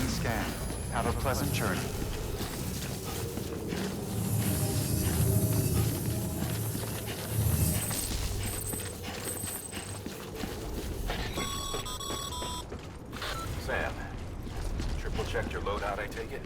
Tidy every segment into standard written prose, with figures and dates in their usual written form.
been scanned. Have a pleasant journey. Sam, triple checked your loadout, I take it?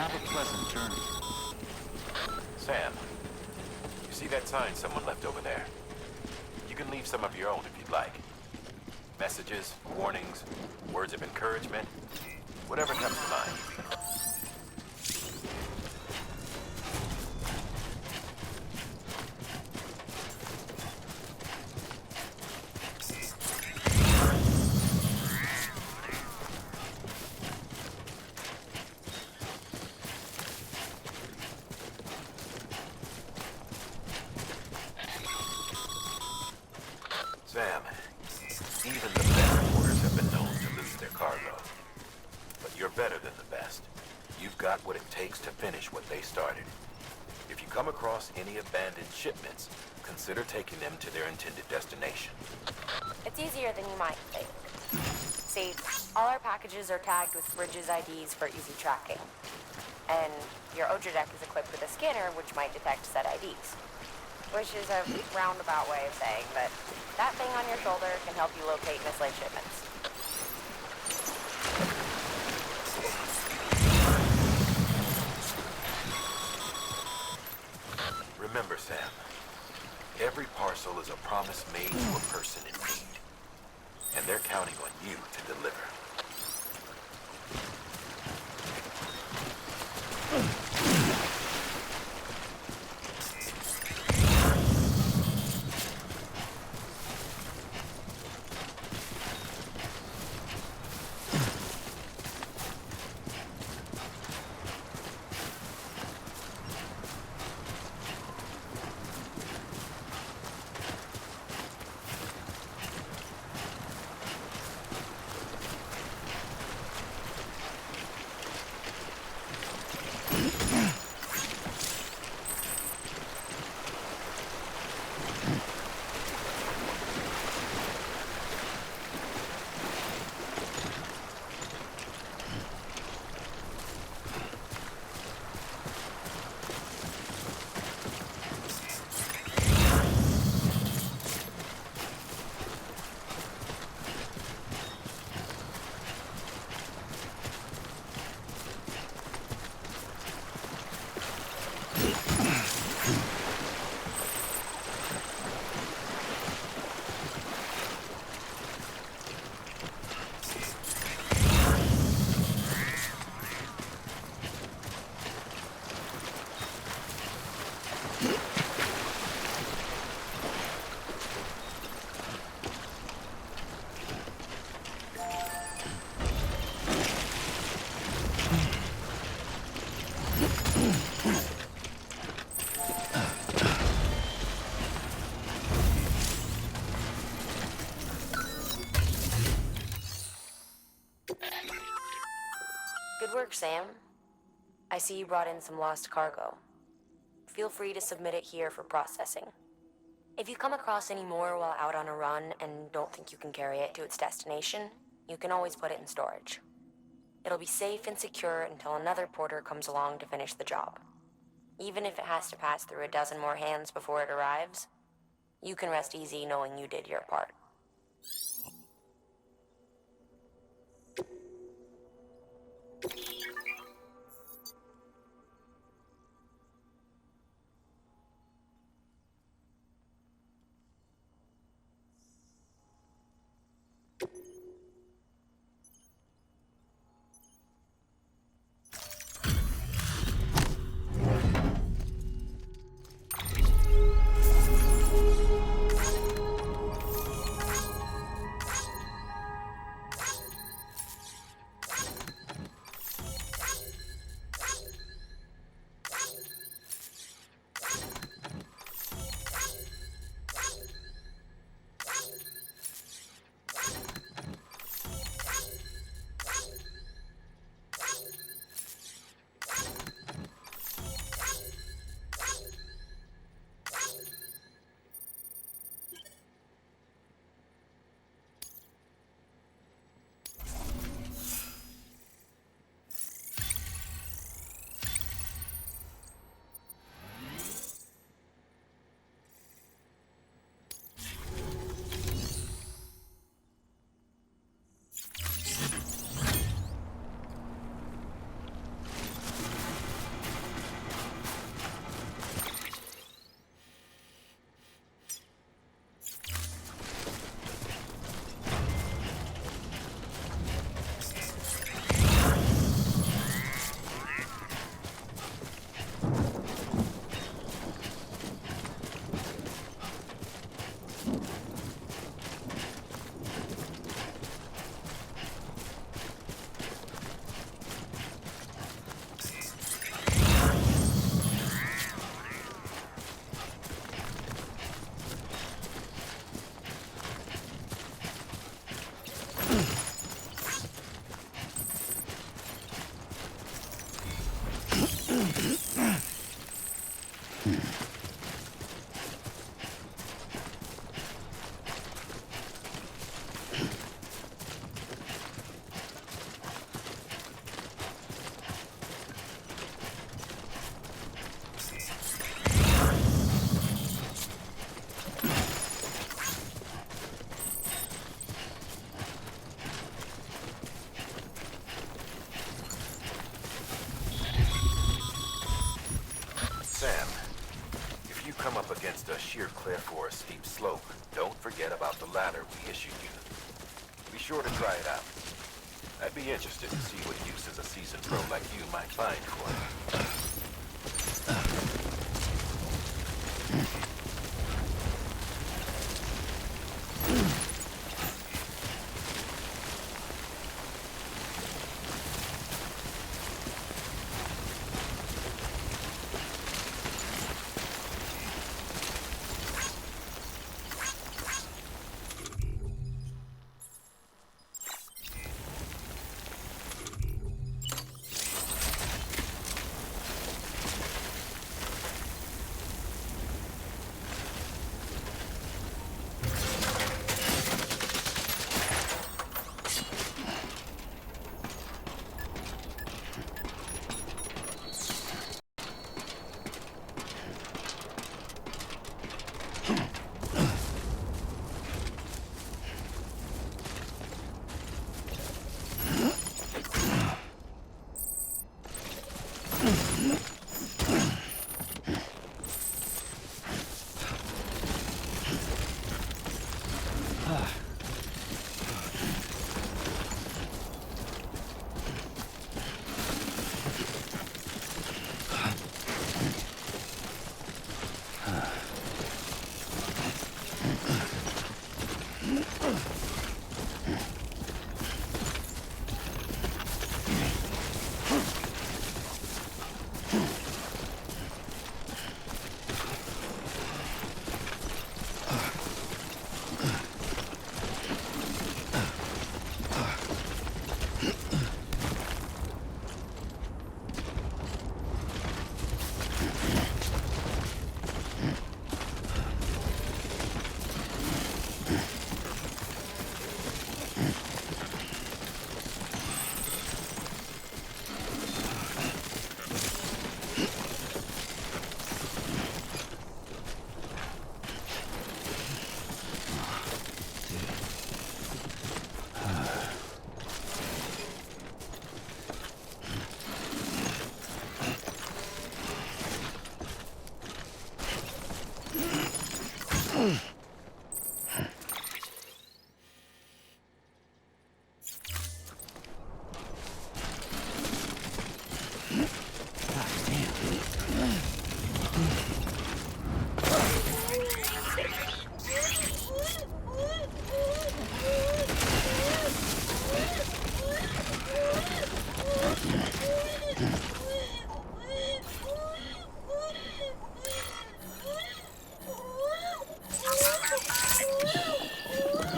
Have a pleasant journey. Sam, you see that sign someone left over there? You can leave some of your own if you'd like. Messages, warnings, words of encouragement, whatever comes to mind. Sam, even the best porters have been known to lose their cargo. But you're better than the best. You've got what it takes to finish what they started. If you come across any abandoned shipments, consider taking them to their intended destination. It's easier than you might think. See, all our packages are tagged with Bridges IDs for easy tracking. And your Odra deck is equipped with a scanner which might detect said IDs. Which is a roundabout way of saying that that thing on your shoulder can help you locate mislaid shipments. Remember, Sam, every parcel is a promise made to a person in need. And they're counting on you to deliver. Good work, Sam. I see you brought in some lost cargo. Feel free to submit it here for processing. If you come across any more while out on a run and don't think you can carry it to its destination, you can always put it in storage. It'll be safe and secure until another porter comes along to finish the job. Even if it has to pass through a dozen more hands before it arrives, you can rest easy knowing you did your part. just a sheer cliff or a steep slope, don't forget about the ladder we issued you. Be sure to try it out. I'd be interested to see what uses a seasoned pro like you might find for it.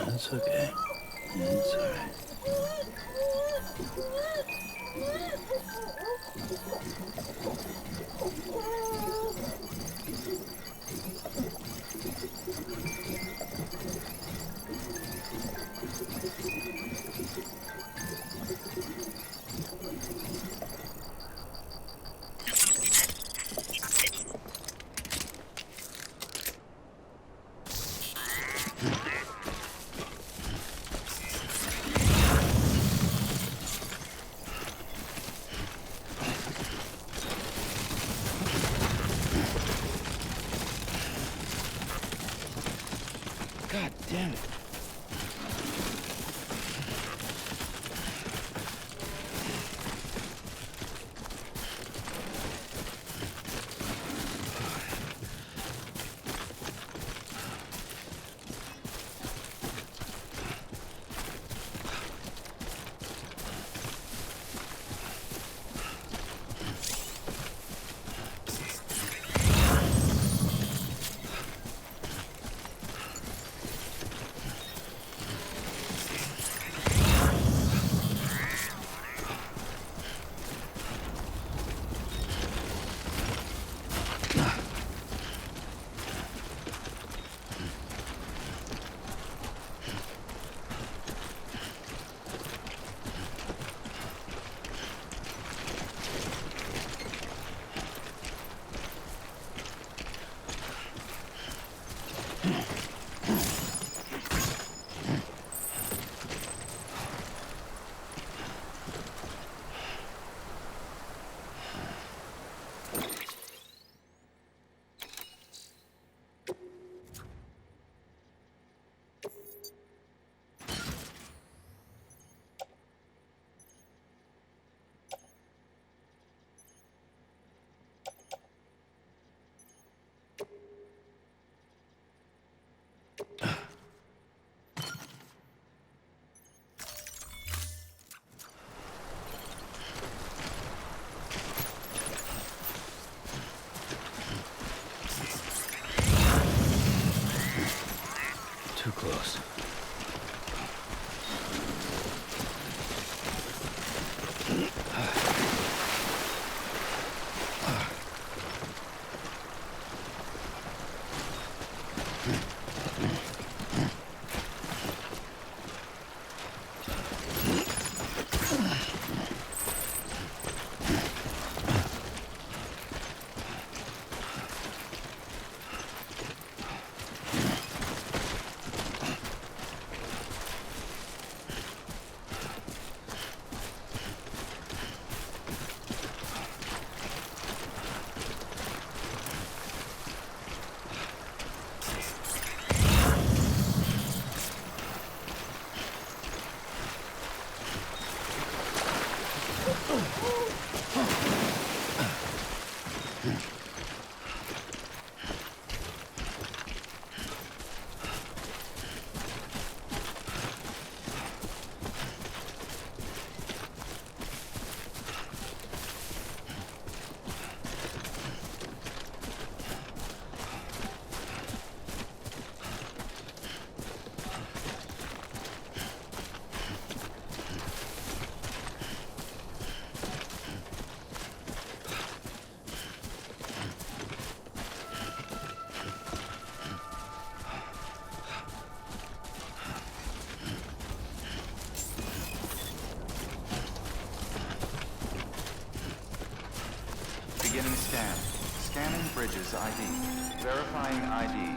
It's okay. It's alright. God damn it. Too close. Beginning scan. Scanning bridges ID. Verifying ID.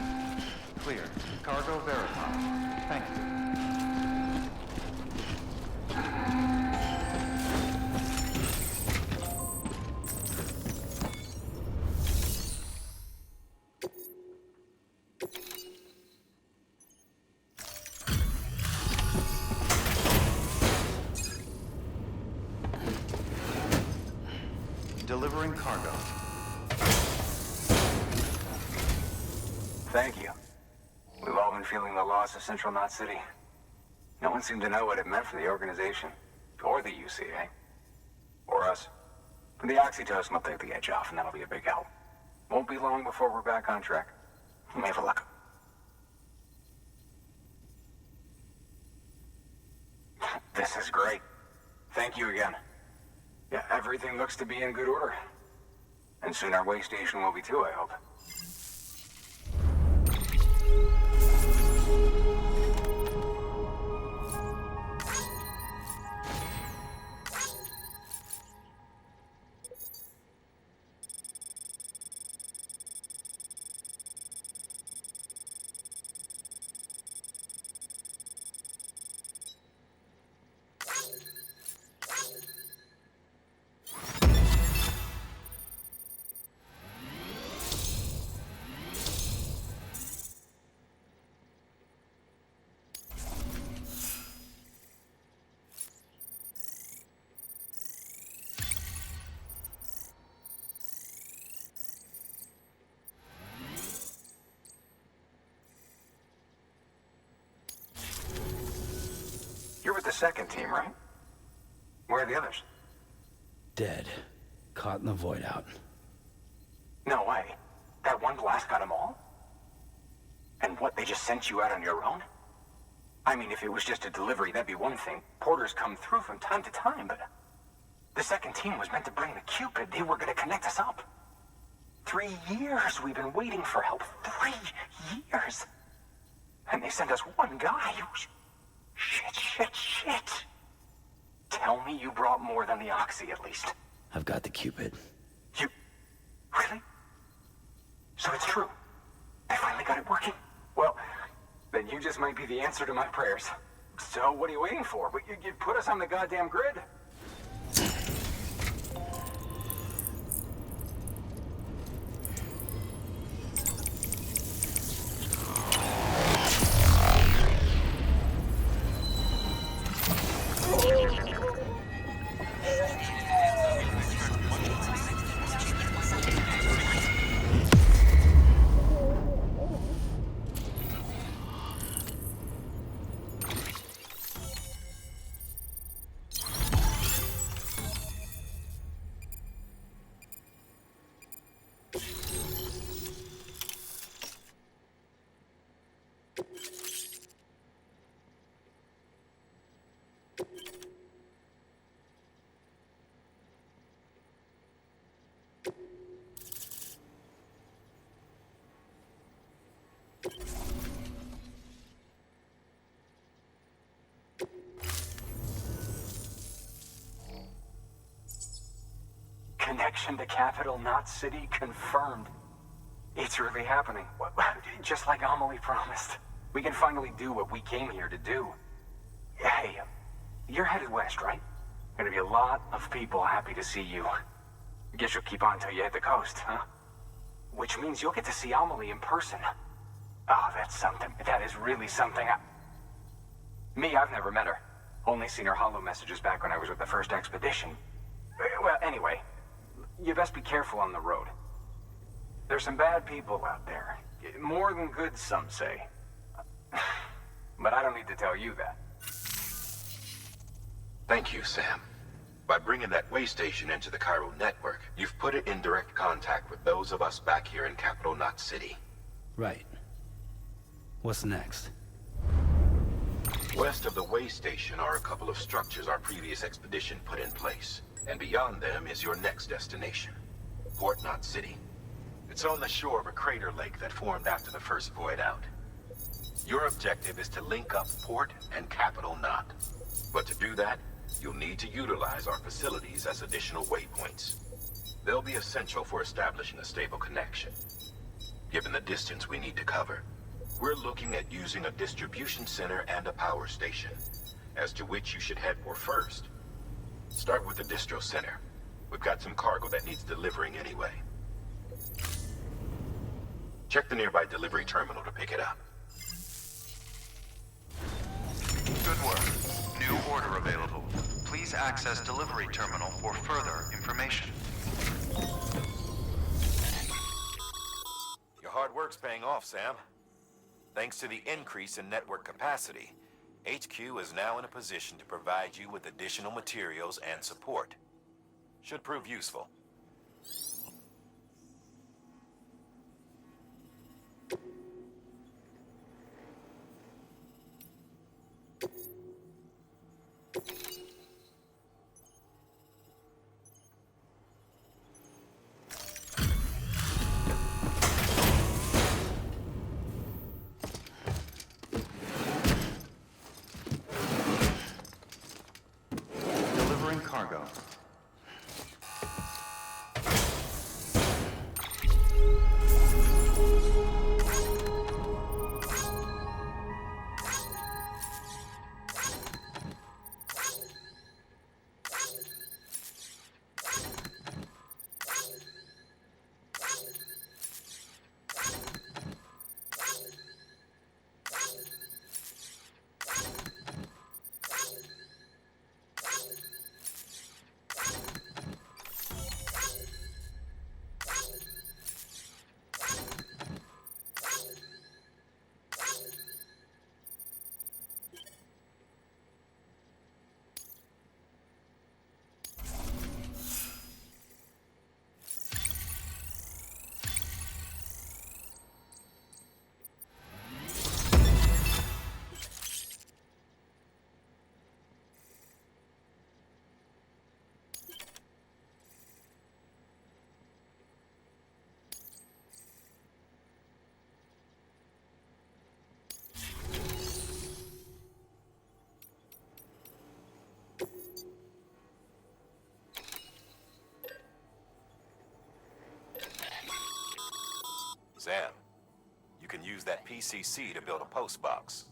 Clear. Cargo verified. Thank you. Delivering cargo. Thank you. We've all been feeling the loss of Central Knot City. No one seemed to know what it meant for the organization. Or the UCA. Or us. The oxytocin will take the edge off, and that'll be a big help. Won't be long before we're back on track. You may have a luck. This is great. Thank you again. Yeah, everything looks to be in good order. And soon our way station will be too, I hope. You're with the second team, right? Where are the others? Dead. Caught in the void out. No way. That one blast got them all? And what, they just sent you out on your own? I mean, if it was just a delivery, that'd be one thing. Porters come through from time to time, but... The second team was meant to bring the Cupid. They were gonna connect us up. 3 years we've been waiting for help. 3 years! And they sent us one guy. Shit. Tell me you brought more than the Oxy, at least. I've got the Cupid. You... Really? So it's true. They finally got it working. Well, then you just might be the answer to my prayers. So what are you waiting for? You put us on the goddamn grid. Connection to capital, not city, confirmed. It's really happening. Just like Amelie promised. We can finally do what we came here to do. Hey, you're headed west, right? Gonna be a lot of people happy to see you. Guess you'll keep on till you hit the coast, huh? Which means you'll get to see Amelie in person. Oh, that's something. That is really something. Me, I've never met her. Only seen her holo messages back when I was with the first expedition. Well, anyway, you best be careful on the road. There's some bad people out there. More than good, some say. But I don't need to tell you that. Thank you, Sam. By bringing that way station into the Cairo network, you've put it in direct contact with those of us back here in Capital Knot City. Right. What's next? West of the way station are a couple of structures our previous expedition put in place. And beyond them is your next destination, Port Knot City. It's on the shore of a crater lake that formed after the first void out. Your objective is to link up Port and Capital Knot. But to do that, you'll need to utilize our facilities as additional waypoints. They'll be essential for establishing a stable connection. Given the distance we need to cover, we're looking at using a distribution center and a power station, as to which you should head for first. Start with the distro center. We've got some cargo that needs delivering anyway. Check the nearby delivery terminal to pick it up. Good work. New order available. Please access delivery terminal for further information. Your hard work's paying off, Sam. Thanks to the increase in network capacity, HQ is now in a position to provide you with additional materials and support. Should prove useful. Delivering cargo. Sam, you can use that PCC to build a post box.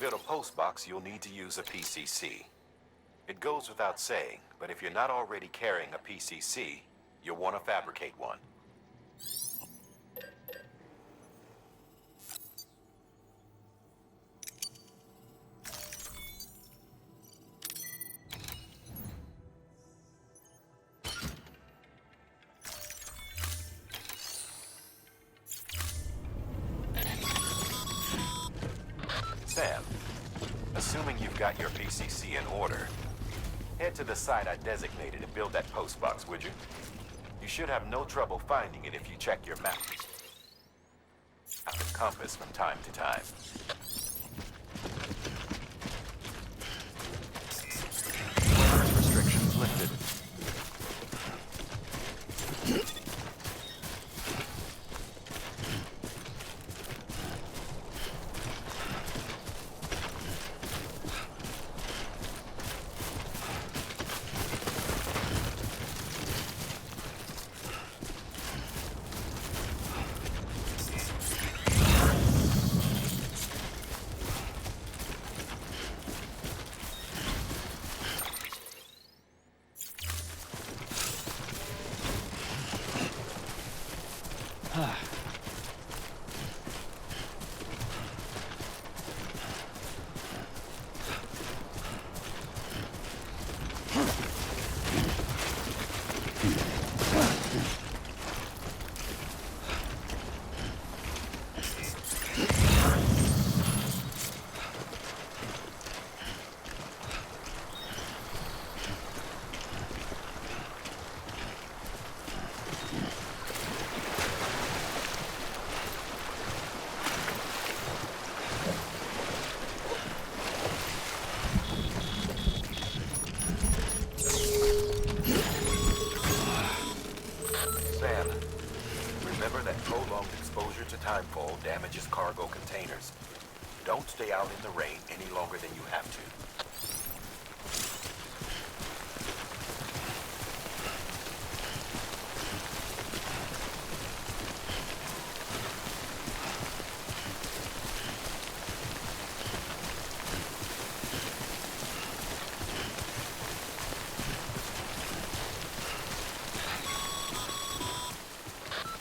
build a postbox, you'll need to use a PCC. It goes without saying, but if you're not already carrying a PCC, you'll want to fabricate one. Sam, assuming you've got your PCC in order, head to the site I designated and build that postbox, would you? You should have no trouble finding it if you check your map and compass from time to time. Weather restrictions lifted. Sam, remember that prolonged exposure to timefall damages cargo containers. Don't stay out in the rain any longer than you have to.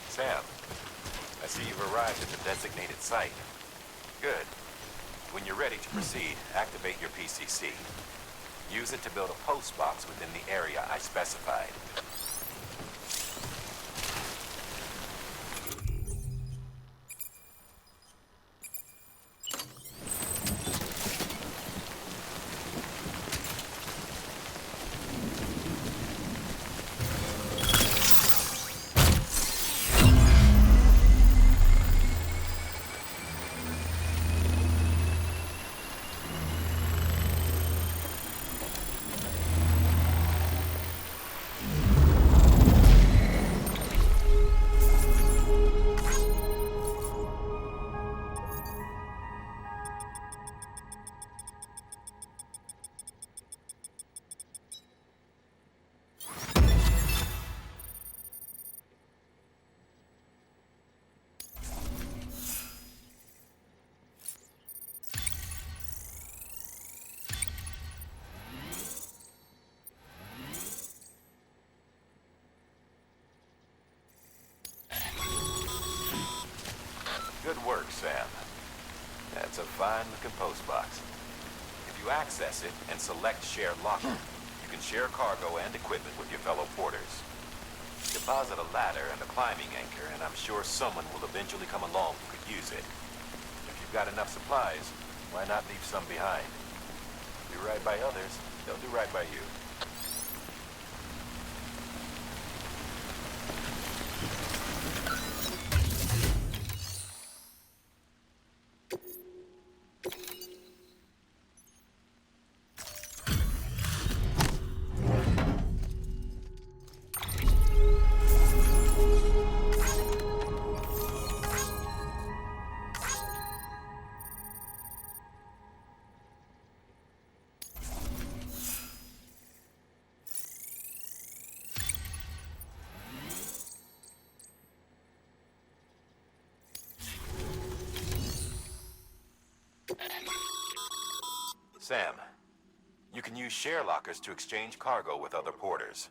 Sam, I see you've arrived at the designated site. Good. When you're ready to proceed, activate your PCC. Use it to build a postbox within the area I specified. Good work, Sam. That's a fine-looking postbox. If you access it and select Share Locker, you can share cargo and equipment with your fellow porters. Deposit a ladder and a climbing anchor, and I'm sure someone will eventually come along who could use it. If you've got enough supplies, why not leave some behind? Do right by others, they'll do right by you. Sam, you can use share lockers to exchange cargo with other porters.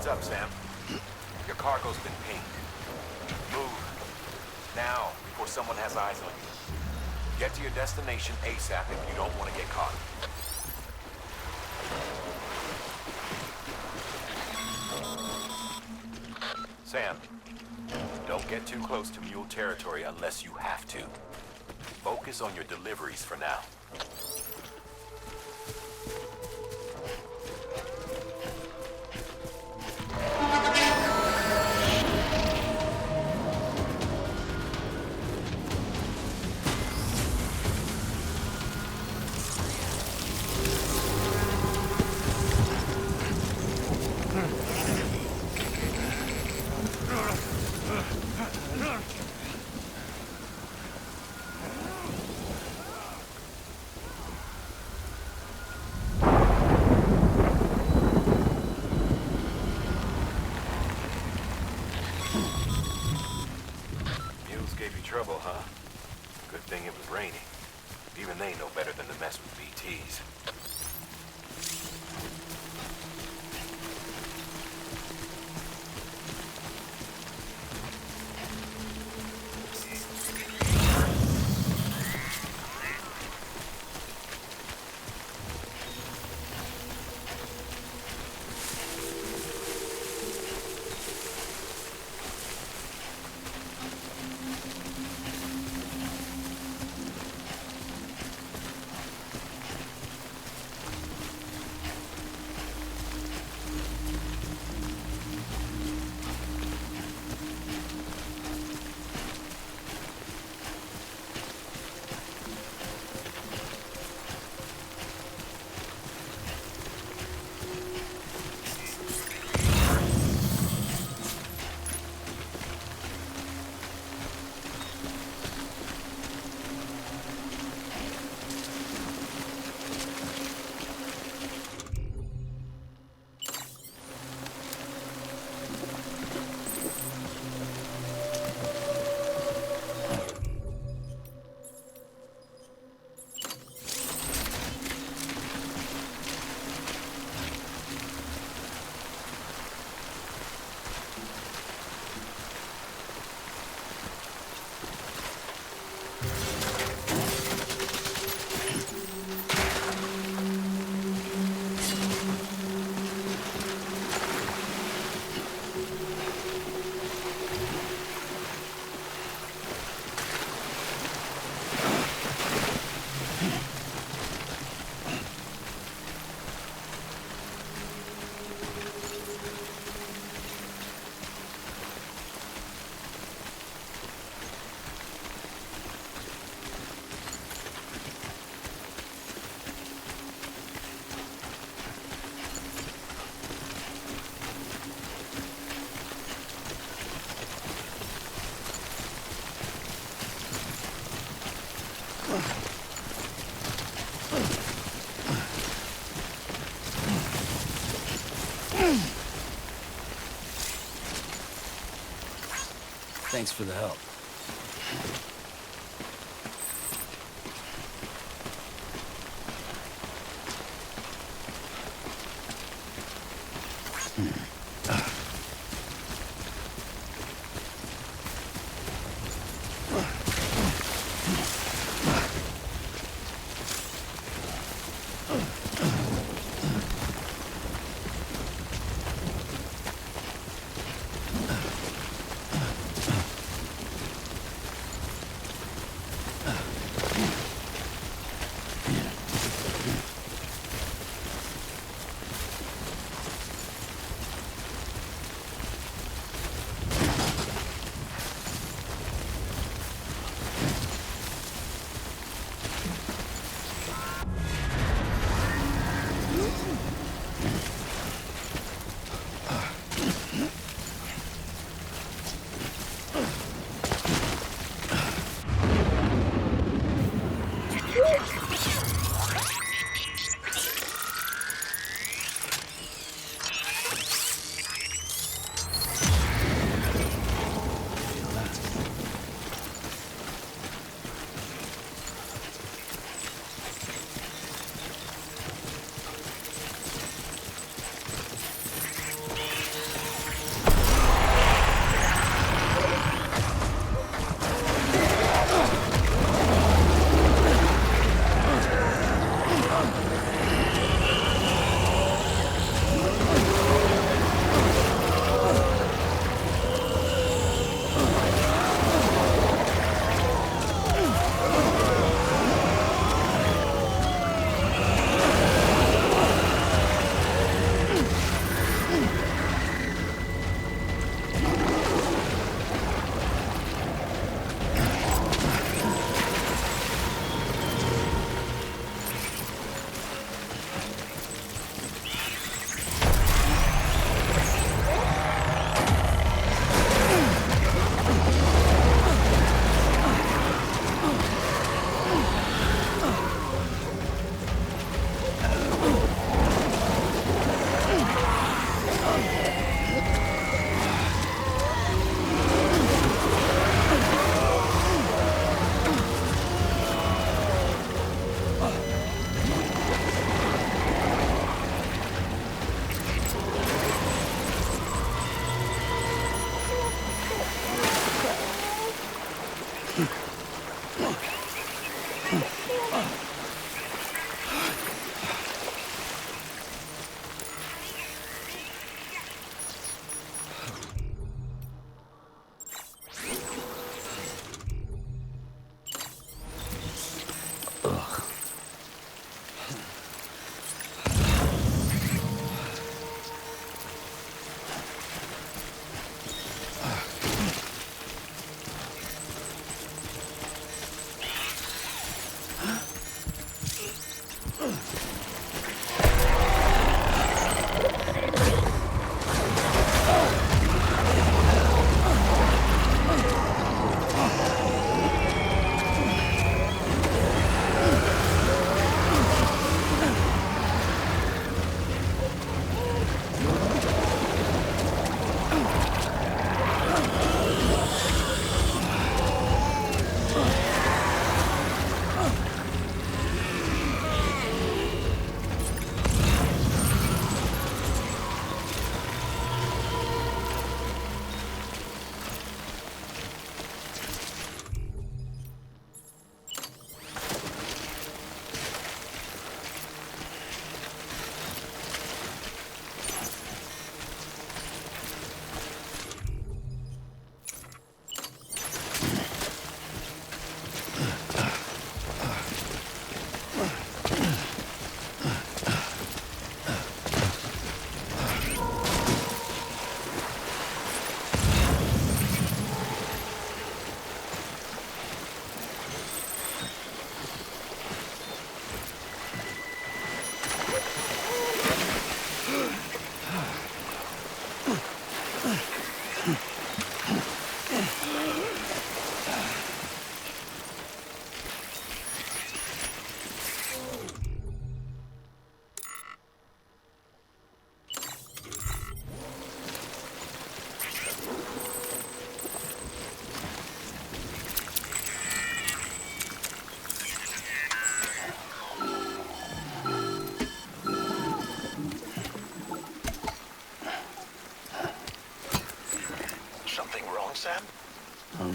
Heads up, Sam. Your cargo's been pinged. Move. Now, before someone has eyes on you. Get to your destination ASAP if you don't want to get caught. Sam, don't get too close to mule territory unless you have to. Focus on your deliveries for now. Trouble, huh? Good thing it was raining. Even they know better than to mess with BTs. Thanks for the help.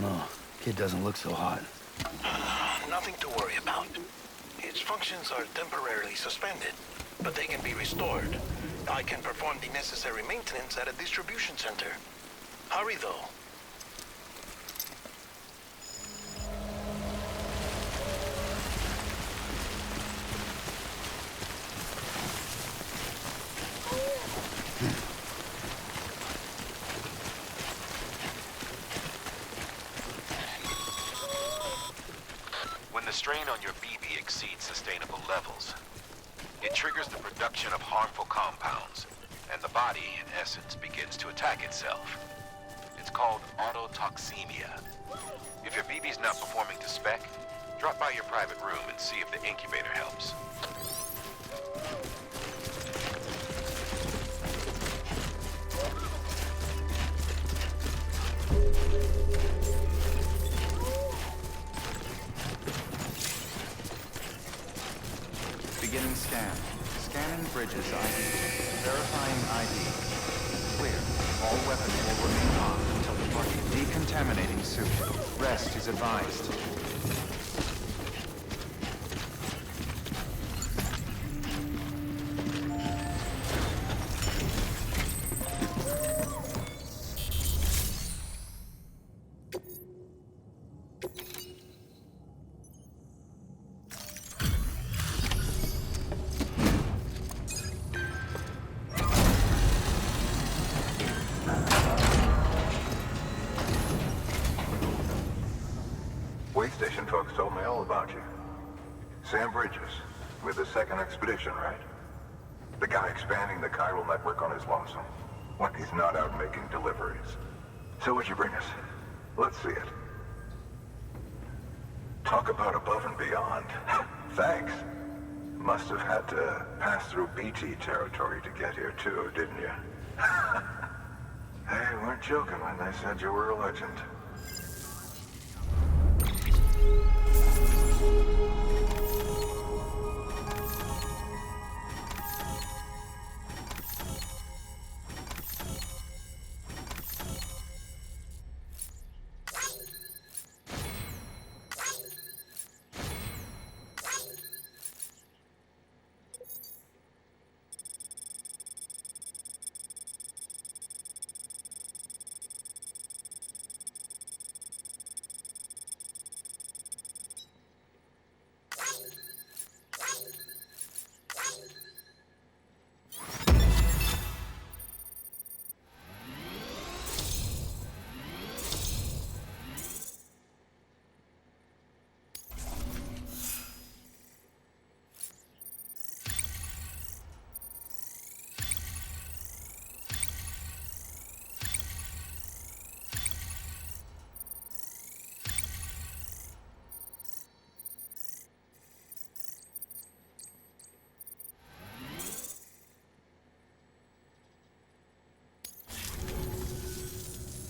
know. Kid doesn't look so hot. Nothing to worry about. Its functions are temporarily suspended, but they can be restored. I can perform the necessary maintenance at a distribution center. Hurry, though. When the strain on your BB exceeds sustainable levels, it triggers the production of harmful compounds, and the body, in essence, begins to attack itself. It's called autotoxemia. If your BB's not performing to spec, drop by your private room and see if the incubator helps. Beginning scan. Scanning bridges ID. Verifying ID. Clear. All weapons will remain on until departing. Decontaminating suit. Rest is advised. Way station folks told me all about you. Sam Bridges, with the second expedition, right? The guy expanding the chiral network on his lonesome, when he's not out making deliveries. So what'd you bring us? Let's see it. Talk about above and beyond. Thanks. Must have had to pass through BT territory to get here too, didn't you? They weren't joking when they said you were a legend.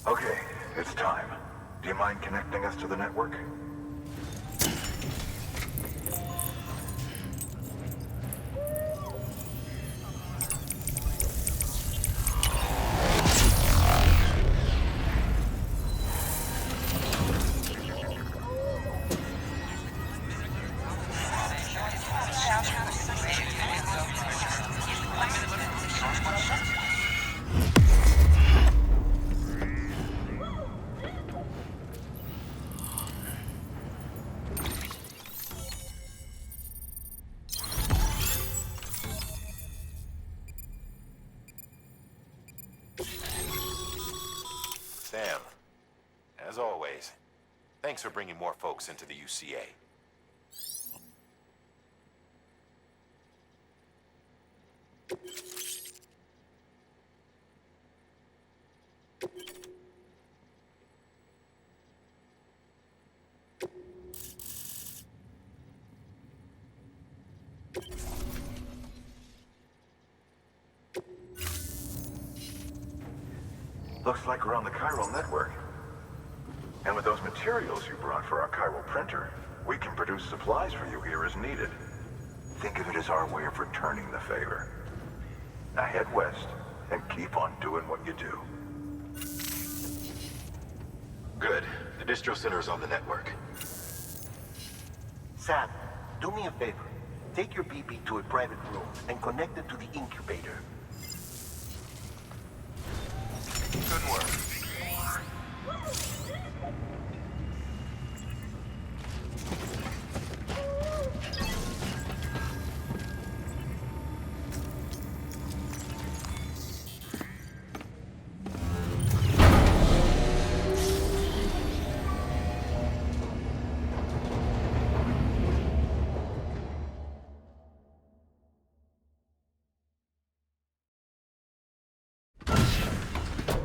Okay, it's time. Do you mind connecting us to the network? Sam, as always, thanks for bringing more folks into the UCA. Looks like we're on the chiral network. And with those materials you brought for our chiral printer, we can produce supplies for you here as needed. Think of it as our way of returning the favor. Now head west and keep on doing what you do. Good. The distro center is on the network. Sam, do me a favor. Take your BB to a private room and connect it to the incubator. Good work.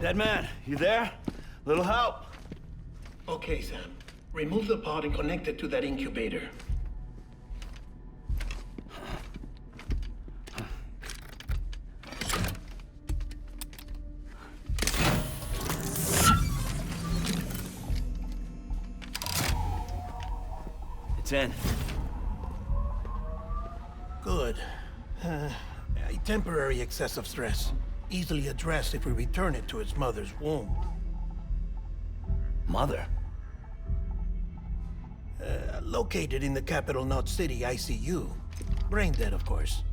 Dead man, you there? Little help? Okay, Sam. Remove the pod and connect it to that incubator. It's in. Good. A temporary excessive stress. Easily addressed if we return it to its mother's womb. Mother? Located in the capital Knot City ICU. Brain dead, of course.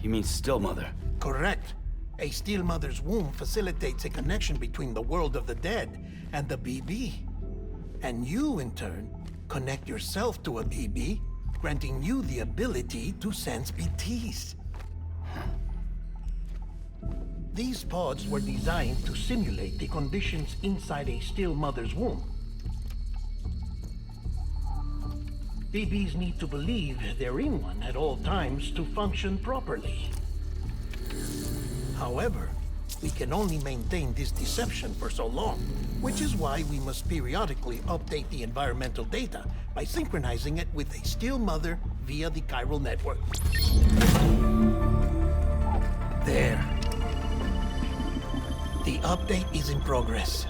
You mean still mother? Correct. A still mother's womb facilitates a connection between the world of the dead and the BB. And you, in turn, connect yourself to a BB, granting you the ability to sense BTs. These pods were designed to simulate the conditions inside a still mother's womb. BBs need to believe they're in one at all times to function properly. However, we can only maintain this deception for so long, which is why we must periodically update the environmental data by synchronizing it with a still mother via the chiral network. There. The update is in progress.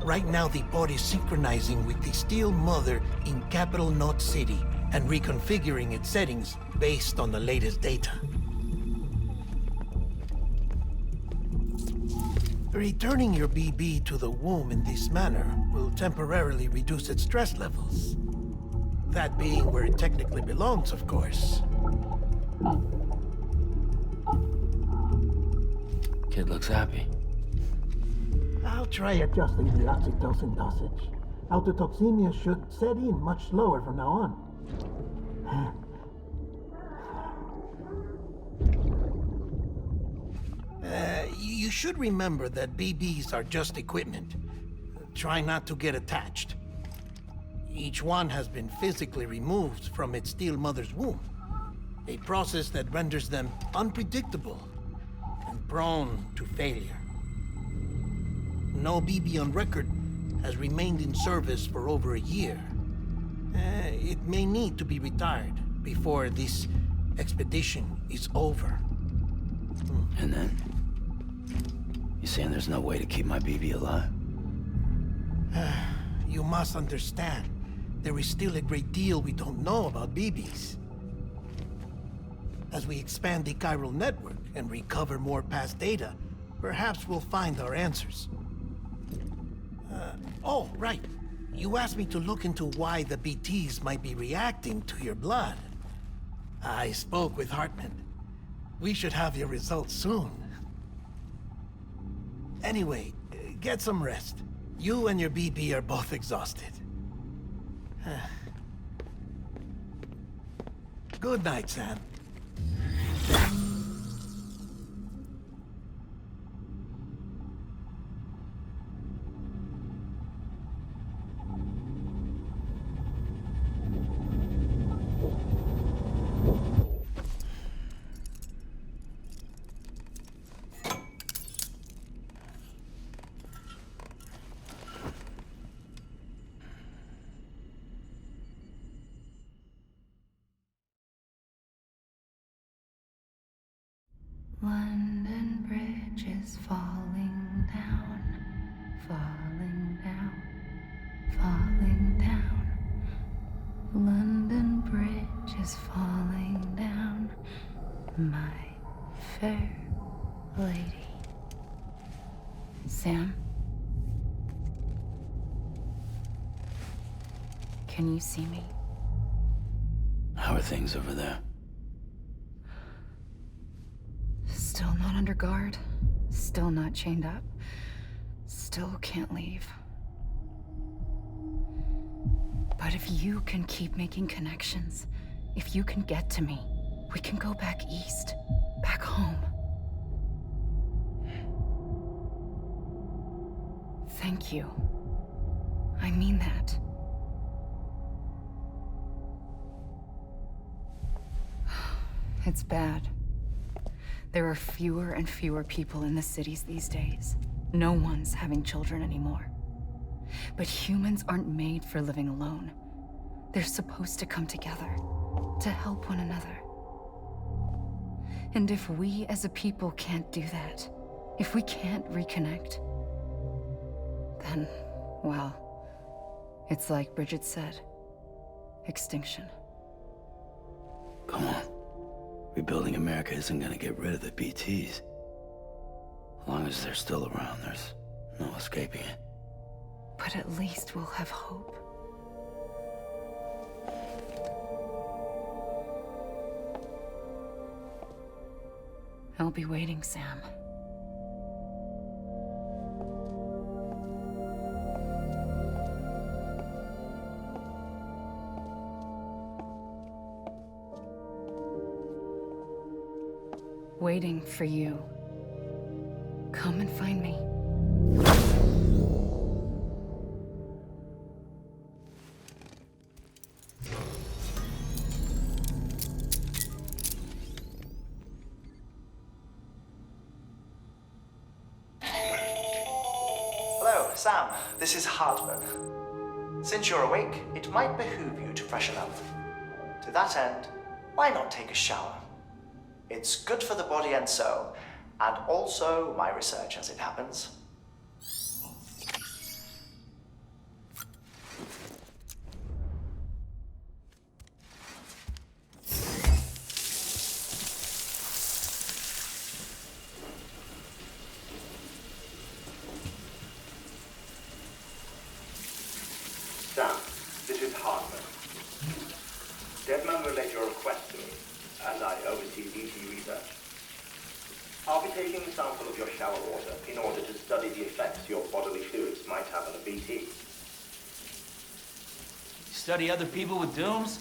Right now, the pod is synchronizing with the still mother in capital Knot City and reconfiguring its settings based on the latest data. Returning your BB to the womb in this manner will temporarily reduce its stress levels. That being where it technically belongs, of course. Kid looks happy. I'll try adjusting the oxytocin dosage. Autotoxemia should set in much slower from now on. You should remember that BBs are just equipment. Try not to get attached. Each one has been physically removed from its still mother's womb. A process that renders them unpredictable and prone to failure. No BB on record has remained in service for over a year. It may need to be retired before this expedition is over. And then? You saying there's no way to keep my BB alive? You must understand, there is still a great deal we don't know about BBs. As we expand the chiral network and recover more past data, perhaps we'll find our answers. Oh, right. You asked me to look into why the BTs might be reacting to your blood. I spoke with Hartman. We should have your results soon. Anyway, get some rest. You and your BB are both exhausted. Good night, Sam. London Bridge is falling down, falling down, falling down. London Bridge is falling down, my fair lady. Sam? Can you see me? How are things over there? Still not under guard. Still not chained up. Still can't leave. But if you can keep making connections, if you can get to me, we can go back east. Back home. Thank you. I mean that. It's bad. There are fewer and fewer people in the cities these days. No one's having children anymore. But humans aren't made for living alone. They're supposed to come together, to help one another. And if we as a people can't do that, if we can't reconnect, then, well, it's like Bridget said, extinction. Come on. Rebuilding America isn't gonna get rid of the BTs. As long as they're still around, there's no escaping it. But at least we'll have hope. I'll be waiting, Sam. Waiting for you. Come and find me. Hello, Sam. This is Hardman. Since you're awake, it might behoove you to freshen up. To that end, why not take a shower? It's good for the body and soul, and also my research as it happens. Sam, this is Hardman. Deadman relayed your request to me, as I oversee BT research. I'll be taking a sample of your shower water in order to study the effects your bodily fluids might have on a BT. Study other people with dooms?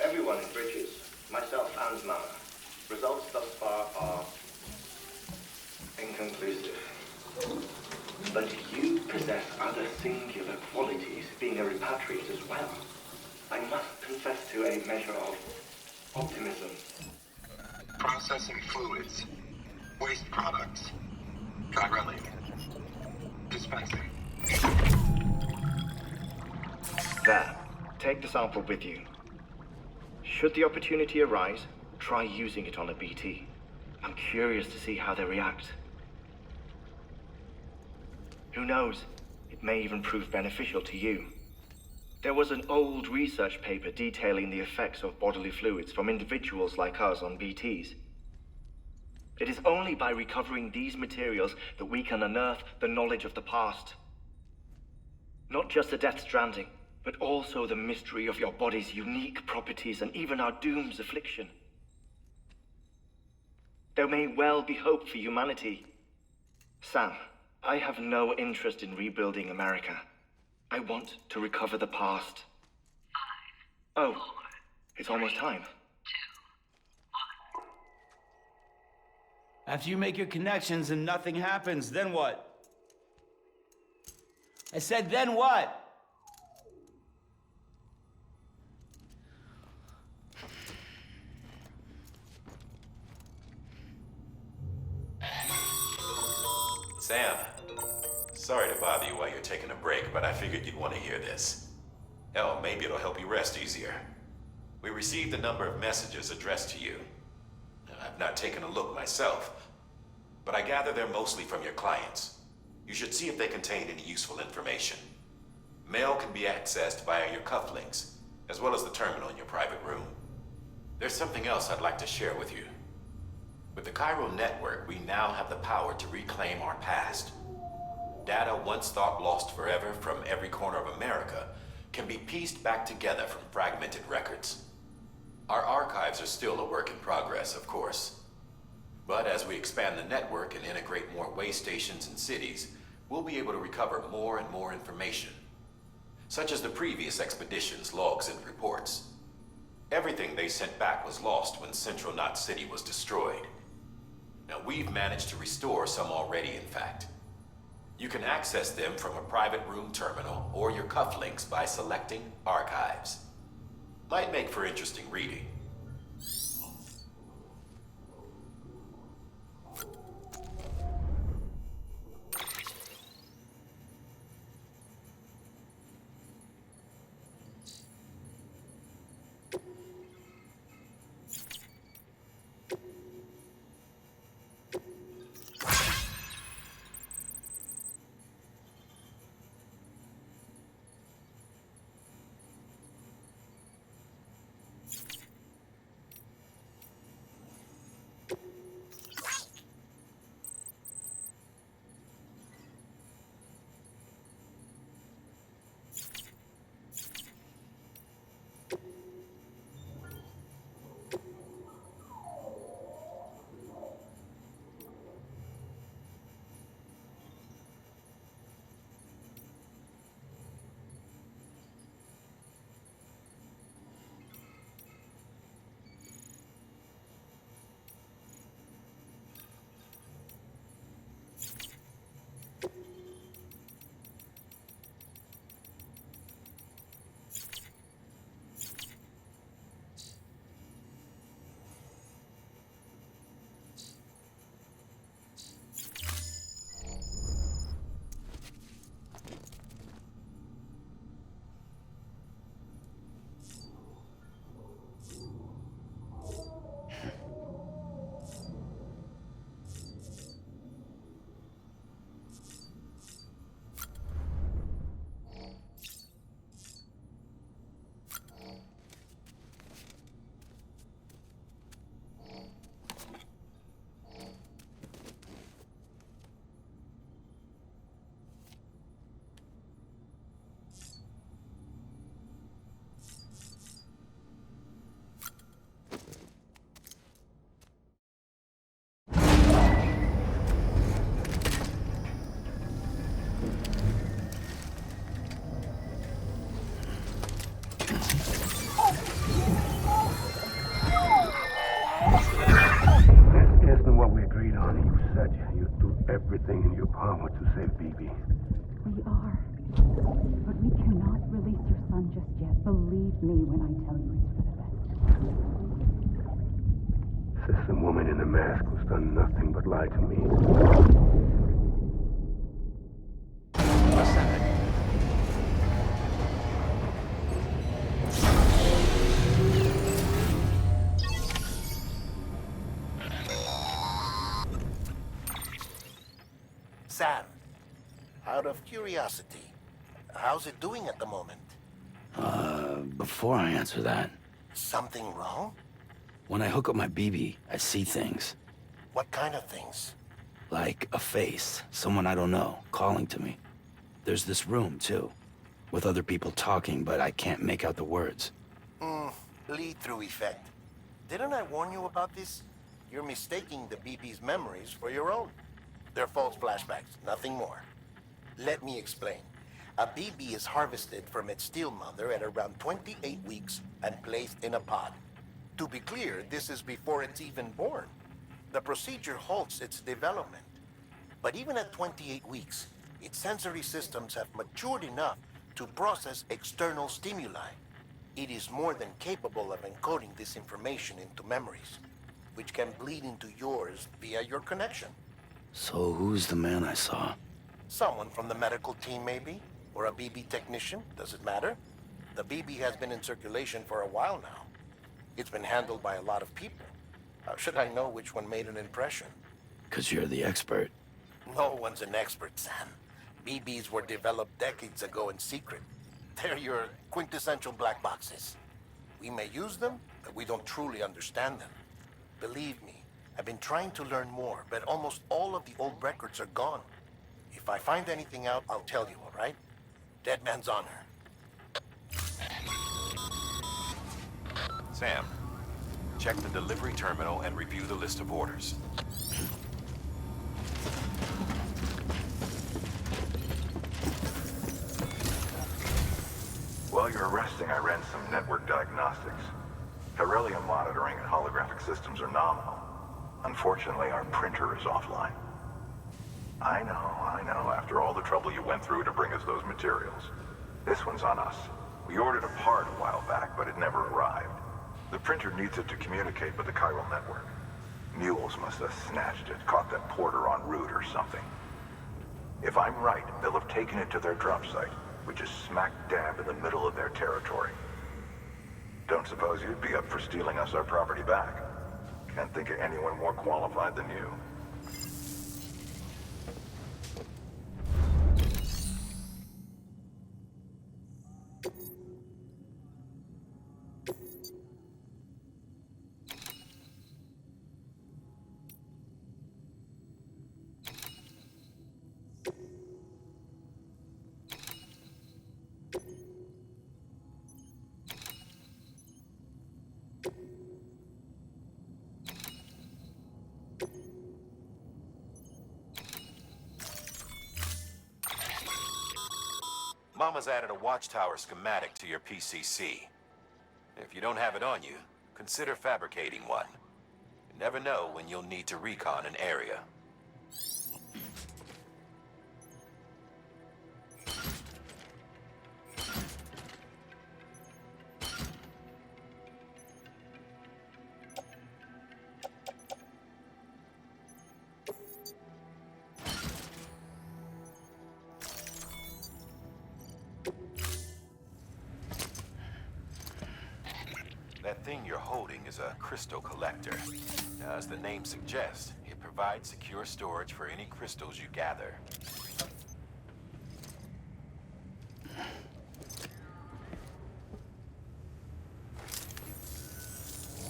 Everyone in Bridges, myself and Mama. Results thus far are inconclusive. But you possess other singular qualities, being a repatriate as well. I must confess to a measure of optimism. Processing fluids. Waste products. Drilling. Dispensing. There. Take the sample with you. Should the opportunity arise, try using it on a BT. I'm curious to see how they react. Who knows? It may even prove beneficial to you. There was an old research paper detailing the effects of bodily fluids from individuals like us on BTs. It is only by recovering these materials that we can unearth the knowledge of the past. Not just the Death Stranding, but also the mystery of your body's unique properties and even our doom's affliction. There may well be hope for humanity. Sam, I have no interest in rebuilding America. I want to recover the past. 5, 4, it's almost time. 2, 1. After you make your connections and nothing happens, then what? I said, then what? Sam, sorry to bother you while you're taking a break, but I figured you'd want to hear this. Hell, maybe it'll help you rest easier. We received a number of messages addressed to you. I've not taken a look myself, but I gather they're mostly from your clients. You should see if they contain any useful information. Mail can be accessed via your cufflinks, as well as the terminal in your private room. There's something else I'd like to share with you. With the Chiral network, we now have the power to reclaim our past. Data once thought lost forever from every corner of America can be pieced back together from fragmented records. Our archives are still a work in progress, of course. But as we expand the network and integrate more way stations and cities, we'll be able to recover more and more information, such as the previous expedition's logs and reports. Everything they sent back was lost when Central Knot City was destroyed. Now, we've managed to restore some already, in fact. You can access them from a private room terminal or your cufflinks by selecting Archives. Might make for interesting reading. Everything in your power to save BB. We are. But we cannot release your son just yet. Believe me when I tell you it's for the best. Says the woman in the mask who's done nothing but lie to me. Ascending. Sam, out of curiosity, how's it doing at the moment? Before I answer that, Something wrong? when I hook up my BB, I see things. What kind of things? Like a face, someone I don't know, calling to me. There's this room, too, with other people talking, but I can't make out the words. Lead-through effect. Didn't I warn you about this? You're mistaking the BB's memories for your own. They're false flashbacks, nothing more. Let me explain. A BB is harvested from its steel mother at around 28 weeks and placed in a pod. To be clear, this is before it's even born. The procedure halts its development. But even at 28 weeks, its sensory systems have matured enough to process external stimuli. It is more than capable of encoding this information into memories, which can bleed into yours via your connection. So who's the man I saw? Someone from the medical team, maybe? Or a BB technician? Does it matter? The BB has been in circulation for a while now. It's been handled by a lot of people. How should I know which one made an impression? 'Cause you're the expert. No one's an expert, Sam. BBs were developed decades ago in secret. They're your quintessential black boxes. We may use them, but we don't truly understand them. Believe me, I've been trying to learn more, but almost all of the old records are gone. If I find anything out, I'll tell you, all right? Dead man's honor. Sam, check the delivery terminal and review the list of orders. While you're resting, I ran some network diagnostics. Beryllium monitoring and holographic systems are nominal. Unfortunately, our printer is offline. I know. After all the trouble you went through to bring us those materials. This one's on us. We ordered a part a while back, but it never arrived. The printer needs it to communicate with the chiral network. Mules must have snatched it, caught that porter en route or something. If I'm right, they'll have taken it to their drop site, which is smack dab in the middle of their territory. Don't suppose you'd be up for stealing us our property back? Can't think of anyone more qualified than you. Mama's added a watchtower schematic to your PCC. If you don't have it on you, consider fabricating one. You never know when you'll need to recon an area. That thing you're holding is a crystal collector. As the name suggests, it provides secure storage for any crystals you gather.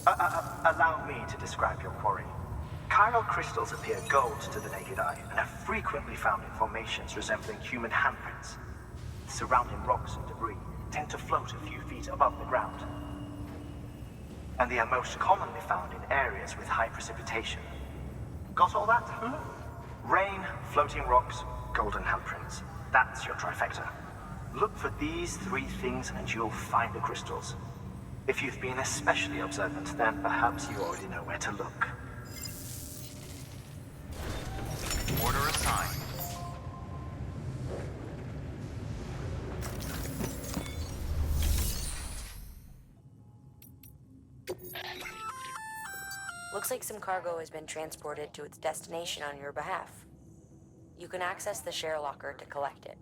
Allow me to describe your quarry. Chiral crystals appear gold to the naked eye and are frequently found in formations resembling human handprints. Surrounding rocks and debris tend to float a few feet above the ground. And they are most commonly found in areas with high precipitation. Got all that? Rain, floating rocks, golden handprints. That's your trifecta. Look for these three things and you'll find the crystals. If you've been especially observant, then perhaps you already know where to look. Order assigned. Looks like some cargo has been transported to its destination on your behalf. You can access the share locker to collect it.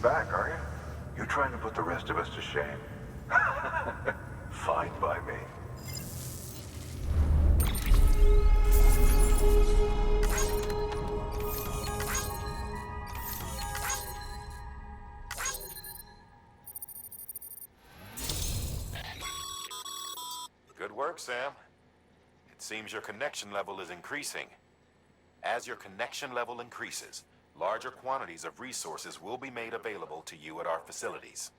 Back, are you? You're trying to put the rest of us to shame. Fine by me. Good work, Sam. It seems your connection level is increasing. As your connection level increases, larger quantities of resources will be made available to you at our facilities.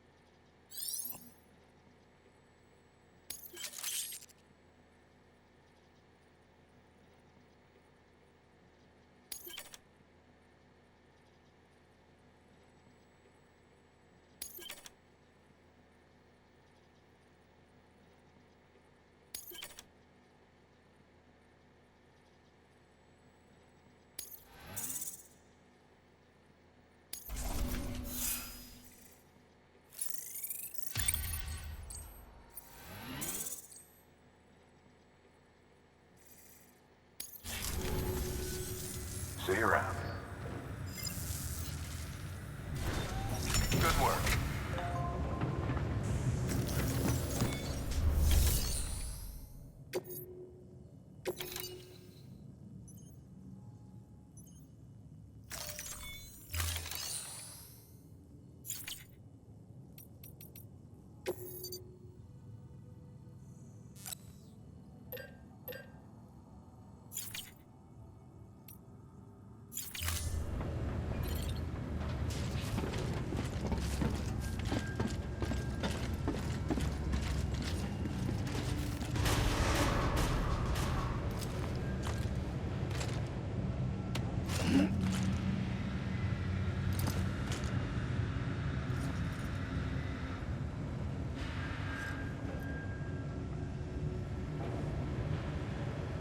you around. Good work.